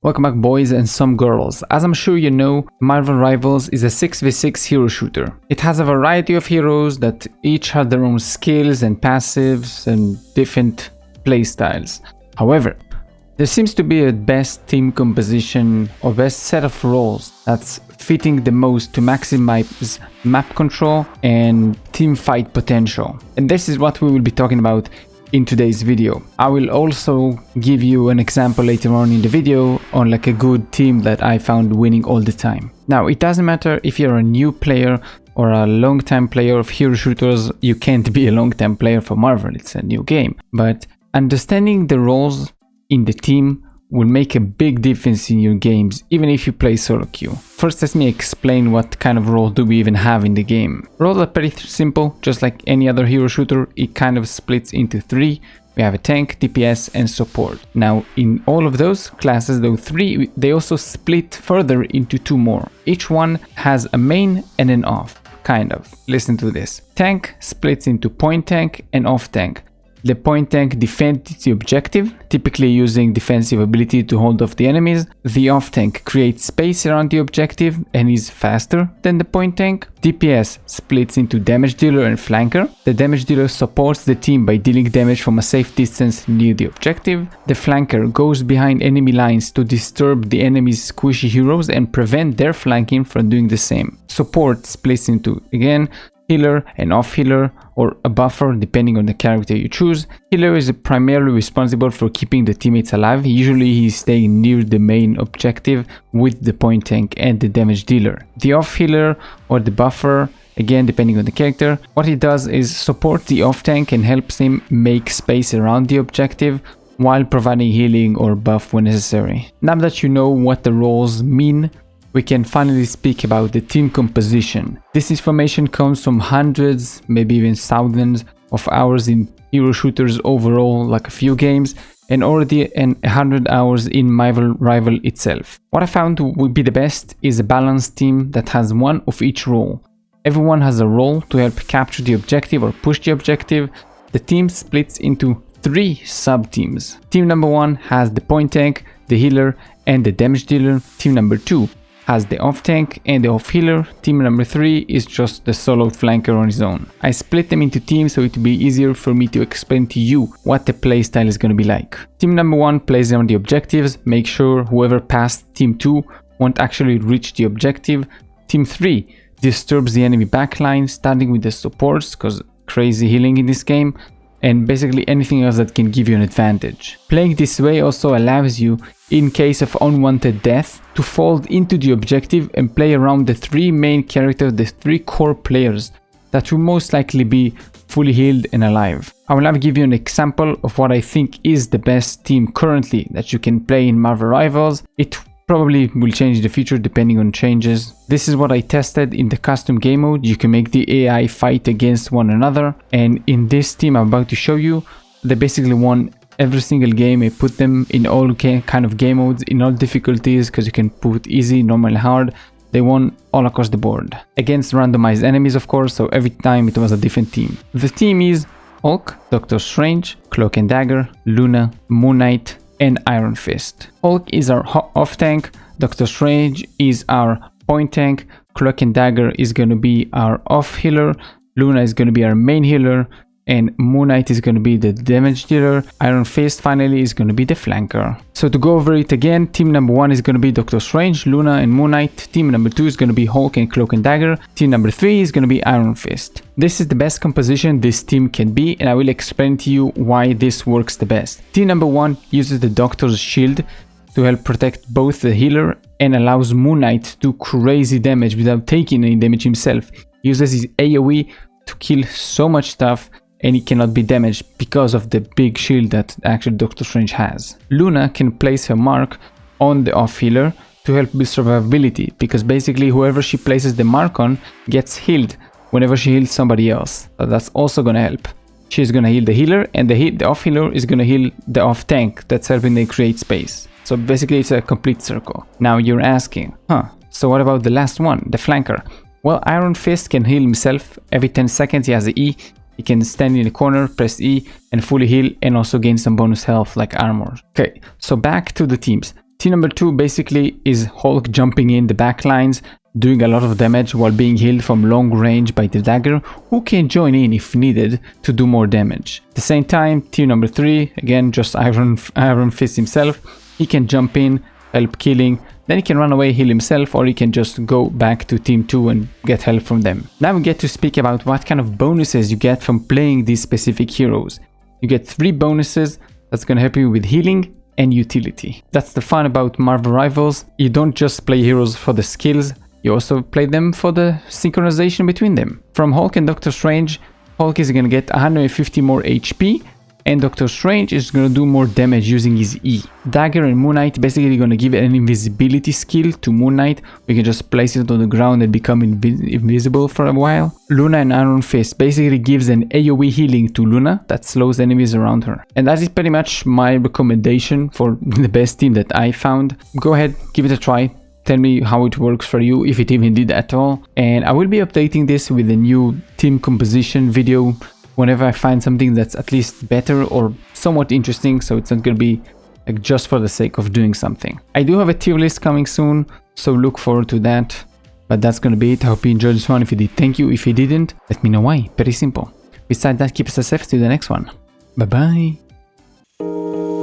Welcome back, boys and some girls. As I'm sure you know, Marvel Rivals is a 6v6 hero shooter. It has a variety of heroes that each have their own skills and passives and different playstyles. However, there seems to be a best team composition or best set of roles that's fitting the most to maximize map control and team fight potential. And this is what we will be talking about in today's video. I will also give you an example later on in the video on like a good team that I found winning all the time. Now, it doesn't matter if you're a new player or a long-time player of hero shooters. You can't be a long-time player for Marvel, it's a new game. But understanding the roles in the team will make a big difference in your games, even if you play solo queue. First, let me explain what kind of roles do we even have in the game. Roles are pretty simple, just like any other hero shooter. It kind of splits into three. We have a tank, DPS, and support. Now, in all of those classes, those three, they also split further into two more. Each one has a main and an off, kind of. Listen to this. Tank splits into point tank and off tank. The point tank defends the objective, typically using defensive ability to hold off the enemies. The off tank creates space around the objective and is faster than the point tank. DPS splits into damage dealer and flanker. The damage dealer supports the team by dealing damage from a safe distance near the objective. The flanker goes behind enemy lines to disturb the enemy's squishy heroes and prevent their flanking from doing the same. Support splits into, again, healer and off healer, or a buffer depending on the character you choose. Healer is primarily responsible for keeping the teammates alive. Usually he's staying near the main objective with the point tank and the damage dealer. The off healer or the buffer, again depending on the character, what he does is support the off tank and helps him make space around the objective while providing healing or buff when necessary. Now that you know what the roles mean, we can finally speak about the team composition. This information comes from hundreds, maybe even thousands of hours in hero shooters overall, like a few games, and already 100 hours in Marvel Rival itself. What I found would be the best is a balanced team that has one of each role. Everyone has a role to help capture the objective or push the objective. The team splits into three sub-teams. Team number one has the point tank, the healer, and the damage dealer. Team number two has the off tank and the off healer. Team number three is just the solo flanker on his own. I split them into teams so it will be easier for me to explain to you what the playstyle is going to be like. Team number one plays on the objectives, make sure whoever passed team two won't actually reach the objective. Team three disturbs the enemy backline, starting with the supports, because crazy healing in this game, and basically anything else that can give you an advantage. Playing this way also allows you, in case of unwanted death, to fold into the objective and play around the three main characters, the three core players that will most likely be fully healed and alive. I will now give you an example of what I think is the best team currently that you can play in Marvel Rivals. It probably will change in the future depending on changes. This is what I tested in the custom game mode. You can make the AI fight against one another, and in this team I'm about to show you, they basically won every single game. I put them in all kind of game modes, in all difficulties, because you can put easy, normal, hard. They won all across the board against randomized enemies, of course, so every time it was a different team. The team is Hulk, Doctor Strange, Cloak and Dagger, Luna, Moon Knight, and Iron Fist. Hulk is our off tank, Doctor Strange is our point tank, Cloak and Dagger is going to be our off healer, Luna is going to be our main healer, and Moon Knight is going to be the damage dealer. Iron Fist finally is going to be the flanker. So to go over it again, team number one is going to be Doctor Strange, Luna, and Moon Knight. Team number two is going to be Hulk and Cloak and Dagger. Team number three is going to be Iron Fist. This is the best composition this team can be, and I will explain to you why this works the best. Team number one uses the Doctor's shield to help protect both the healer and allows Moon Knight to do crazy damage without taking any damage himself. He uses his AoE to kill so much stuff, and he cannot be damaged because of the big shield that actually Doctor Strange has. Luna can place her mark on the off healer to help with survivability, because basically whoever she places the mark on gets healed whenever she heals somebody else. So that's also gonna help. She's gonna heal the healer, and the off healer is gonna heal the off tank that's helping they create space. So basically it's a complete circle. Now you're asking, so what about the last one, the flanker? Well, Iron Fist can heal himself. Every 10 seconds he has an E. He can stand in the corner, press E, and fully heal, and also gain some bonus health like armor. Okay, so back to the teams. Team number 2 basically is Hulk jumping in the back lines, doing a lot of damage while being healed from long range by the dagger, who can join in if needed to do more damage. At the same time, team number 3, again just Iron Fist himself, he can jump in, help killing, then he can run away, heal himself, or he can just go back to team 2 and get help from them. Now we get to speak about what kind of bonuses you get from playing these specific heroes. You get 3 bonuses that's gonna help you with healing and utility. That's the fun about Marvel Rivals. You don't just play heroes for the skills, you also play them for the synchronization between them. From Hulk and Doctor Strange, Hulk is gonna get 150 more HP, and Doctor Strange is gonna do more damage using his E. Dagger and Moon Knight basically gonna give an invisibility skill to Moon Knight. We can just place it on the ground and become invisible for a while. Luna and Iron Fist basically gives an AoE healing to Luna that slows enemies around her. And that is pretty much my recommendation for the best team that I found. Go ahead, give it a try. Tell me how it works for you, if it even did at all. And I will be updating this with a new team composition video whenever I find something that's at least better or somewhat interesting, so it's not gonna be like just for the sake of doing something. I do have a tier list coming soon, so look forward to that. But that's gonna be it. I hope you enjoyed this one. If you did, thank you. If you didn't, let me know why. Very simple. Besides that, keep us safe. See you the next one. Bye bye.